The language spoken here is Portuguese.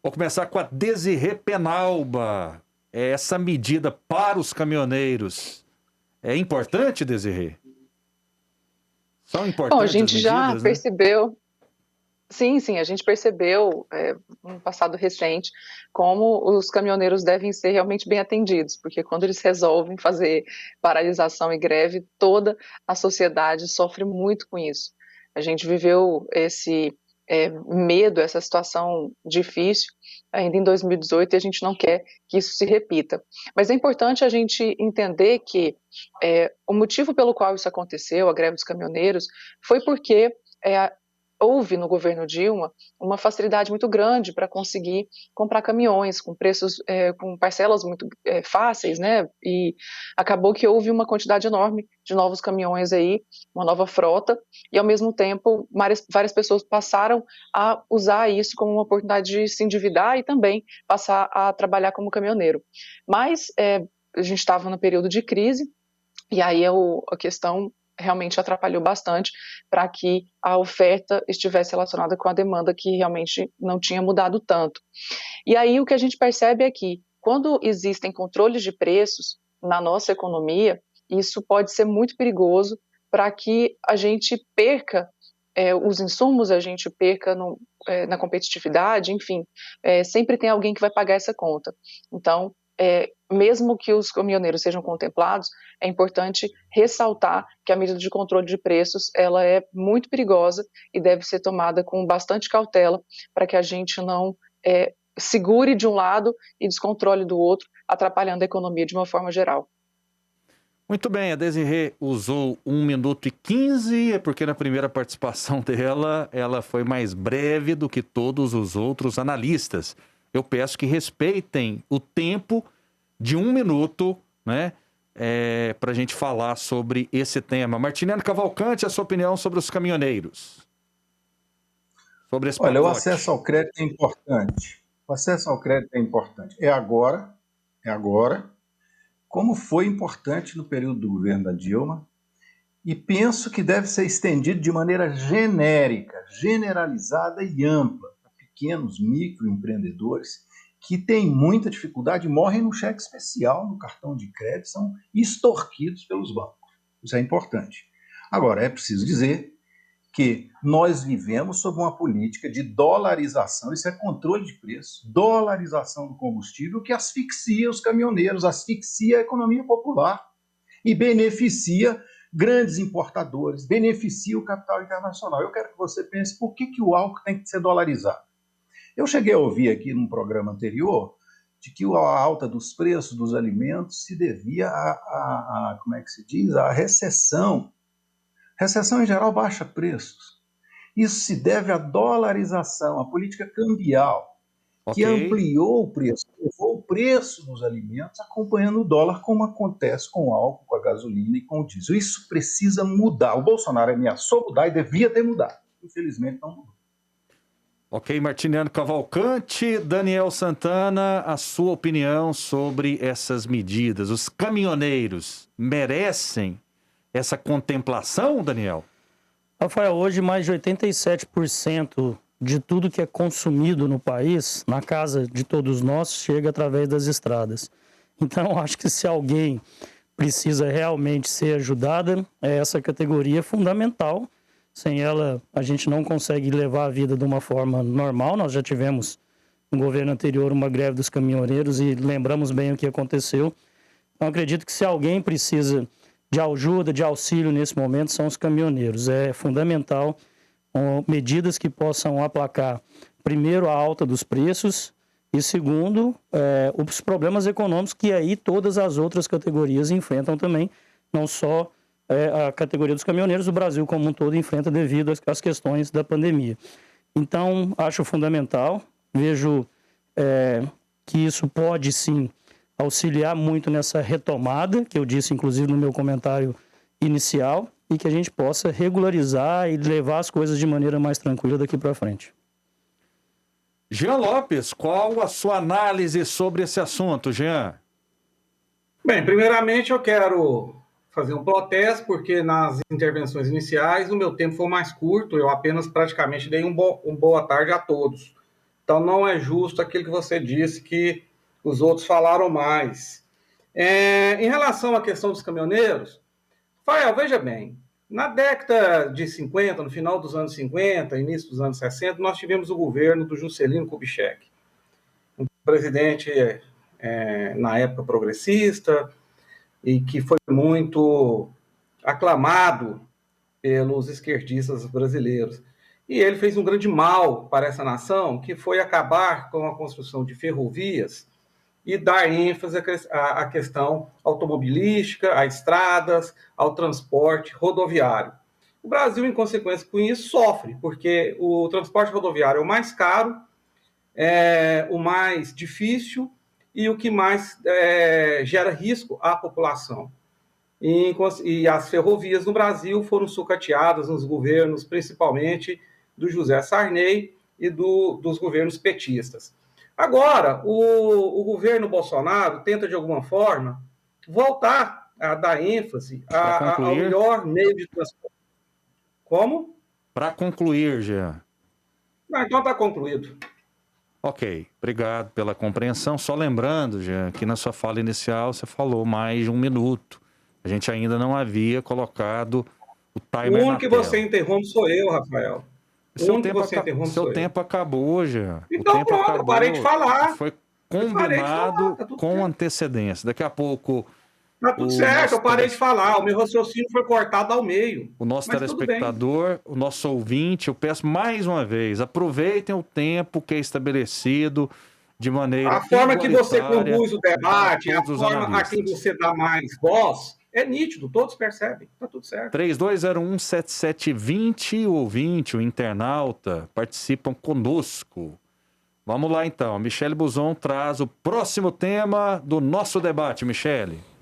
Vou começar com a Desirê Penalba. Essa medida para os caminhoneiros é importante, Desirê? São Bom, a importantes as gente já medidas, né? percebeu, sim, a gente percebeu no passado recente como os caminhoneiros devem ser realmente bem atendidos, porque quando eles resolvem fazer paralisação e greve, toda a sociedade sofre muito com isso. A gente viveu esse medo, essa situação difícil ainda em 2018 e a gente não quer que isso se repita. Mas é importante a gente entender que o motivo pelo qual isso aconteceu, a greve dos caminhoneiros, foi porque houve no governo Dilma uma facilidade muito grande para conseguir comprar caminhões com preços, com parcelas muito fáceis, né? E acabou que houve uma quantidade enorme de novos caminhões aí, uma nova frota, e ao mesmo tempo várias pessoas passaram a usar isso como uma oportunidade de se endividar e também passar a trabalhar como caminhoneiro. Mas a gente estava no período de crise, e aí a questão realmente atrapalhou bastante para que a oferta estivesse relacionada com a demanda, que realmente não tinha mudado tanto. E aí o que a gente percebe é que quando existem controles de preços na nossa economia, isso pode ser muito perigoso para que a gente perca os insumos, a gente perca na competitividade, enfim, sempre tem alguém que vai pagar essa conta. Então, mesmo que os caminhoneiros sejam contemplados, é importante ressaltar que a medida de controle de preços ela é muito perigosa e deve ser tomada com bastante cautela para que a gente não segure de um lado e descontrole do outro, atrapalhando a economia de uma forma geral. Muito bem, a Desirê usou 1 minuto e 15, é porque na primeira participação dela, ela foi mais breve do que todos os outros analistas. Eu peço que respeitem o tempo de 1 minuto, né? Para a gente falar sobre esse tema. Martiniano Cavalcante, a sua opinião sobre os caminhoneiros? Sobre esse Olha, o pacote. acesso ao crédito é importante. O acesso ao crédito é importante. É agora, como foi importante no período do governo da Dilma, e penso que deve ser estendido de maneira genérica, generalizada e ampla para pequenos microempreendedores que têm muita dificuldade, morrem no cheque especial, no cartão de crédito, são extorquidos pelos bancos. Isso é importante. Agora, é preciso dizer que nós vivemos sob uma política de dolarização, isso é controle de preço, dolarização do combustível, que asfixia os caminhoneiros, asfixia a economia popular e beneficia grandes importadores, beneficia o capital internacional. Eu quero que você pense por que o álcool tem que ser dolarizado. Eu cheguei a ouvir aqui num programa anterior de que a alta dos preços dos alimentos se devia como é que se diz, à recessão. Recessão, em geral, baixa preços. Isso se deve à dolarização, à política cambial, que ampliou o preço, levou o preço dos alimentos acompanhando o dólar, como acontece com o álcool, com a gasolina e com o diesel. Isso precisa mudar. O Bolsonaro ameaçou mudar e devia ter mudado. Infelizmente, não mudou. Ok, Martiniano Cavalcante, Daniel Santana, a sua opinião sobre essas medidas. Os caminhoneiros merecem essa contemplação, Daniel? Rafael, hoje mais de 87% de tudo que é consumido no país, na casa de todos nós, chega através das estradas. Então, acho que se alguém precisa realmente ser ajudada, é essa categoria fundamental. Sem ela, a gente não consegue levar a vida de uma forma normal. Nós já tivemos no governo anterior uma greve dos caminhoneiros e lembramos bem o que aconteceu. Então, acredito que se alguém precisa de ajuda, de auxílio nesse momento, são os caminhoneiros. É fundamental medidas que possam aplacar, primeiro, a alta dos preços e, segundo, os problemas econômicos que aí todas as outras categorias enfrentam também, não só a categoria dos caminhoneiros, o Brasil como um todo enfrenta devido às questões da pandemia. Então, acho fundamental, vejo que isso pode sim auxiliar muito nessa retomada, que eu disse inclusive no meu comentário inicial, e que a gente possa regularizar e levar as coisas de maneira mais tranquila daqui para frente. Jean Lopes, qual a sua análise sobre esse assunto, Jean? Bem, primeiramente eu quero fazer um protesto, porque nas intervenções iniciais o meu tempo foi mais curto, eu apenas praticamente dei um boa tarde a todos. Então, não é justo aquilo que você disse, que os outros falaram mais. Em relação à questão dos caminhoneiros, Rafael, veja bem, na década de 50, no final dos anos 50, início dos anos 60, nós tivemos o governo do Juscelino Kubitschek, um presidente, na época, progressista, e que foi muito aclamado pelos esquerdistas brasileiros. E ele fez um grande mal para essa nação, que foi acabar com a construção de ferrovias e dar ênfase à questão automobilística, a estradas, ao transporte rodoviário. O Brasil, em consequência com isso, sofre, porque o transporte rodoviário é o mais caro, o mais difícil e o que mais gera risco à população. E as ferrovias no Brasil foram sucateadas nos governos, principalmente do José Sarney e dos governos petistas. Agora, o governo Bolsonaro tenta, de alguma forma, voltar a dar ênfase ao melhor meio de transporte. Como? Para concluir, Jean. Então está concluído. Ok, obrigado pela compreensão. Só lembrando, Jean, que na sua fala inicial você falou mais de 1 minuto. A gente ainda não havia colocado o timer na tela. O único que você interrompe sou eu, Rafael. Seu tempo acabou, Jean. Então pronto, eu parei de falar. Foi combinado com antecedência. Daqui a pouco... Tá tudo certo, eu parei de falar. O meu raciocínio foi cortado ao meio. O nosso telespectador, o nosso ouvinte, eu peço mais uma vez, aproveitem o tempo que é estabelecido de maneira A forma que você conduz o debate, a forma a quem você dá mais voz, é nítido, todos percebem. Tá tudo certo. 3201-7720, o ouvinte, o internauta, participam conosco. Vamos lá então. Michele Buzon traz o próximo tema do nosso debate. Michele.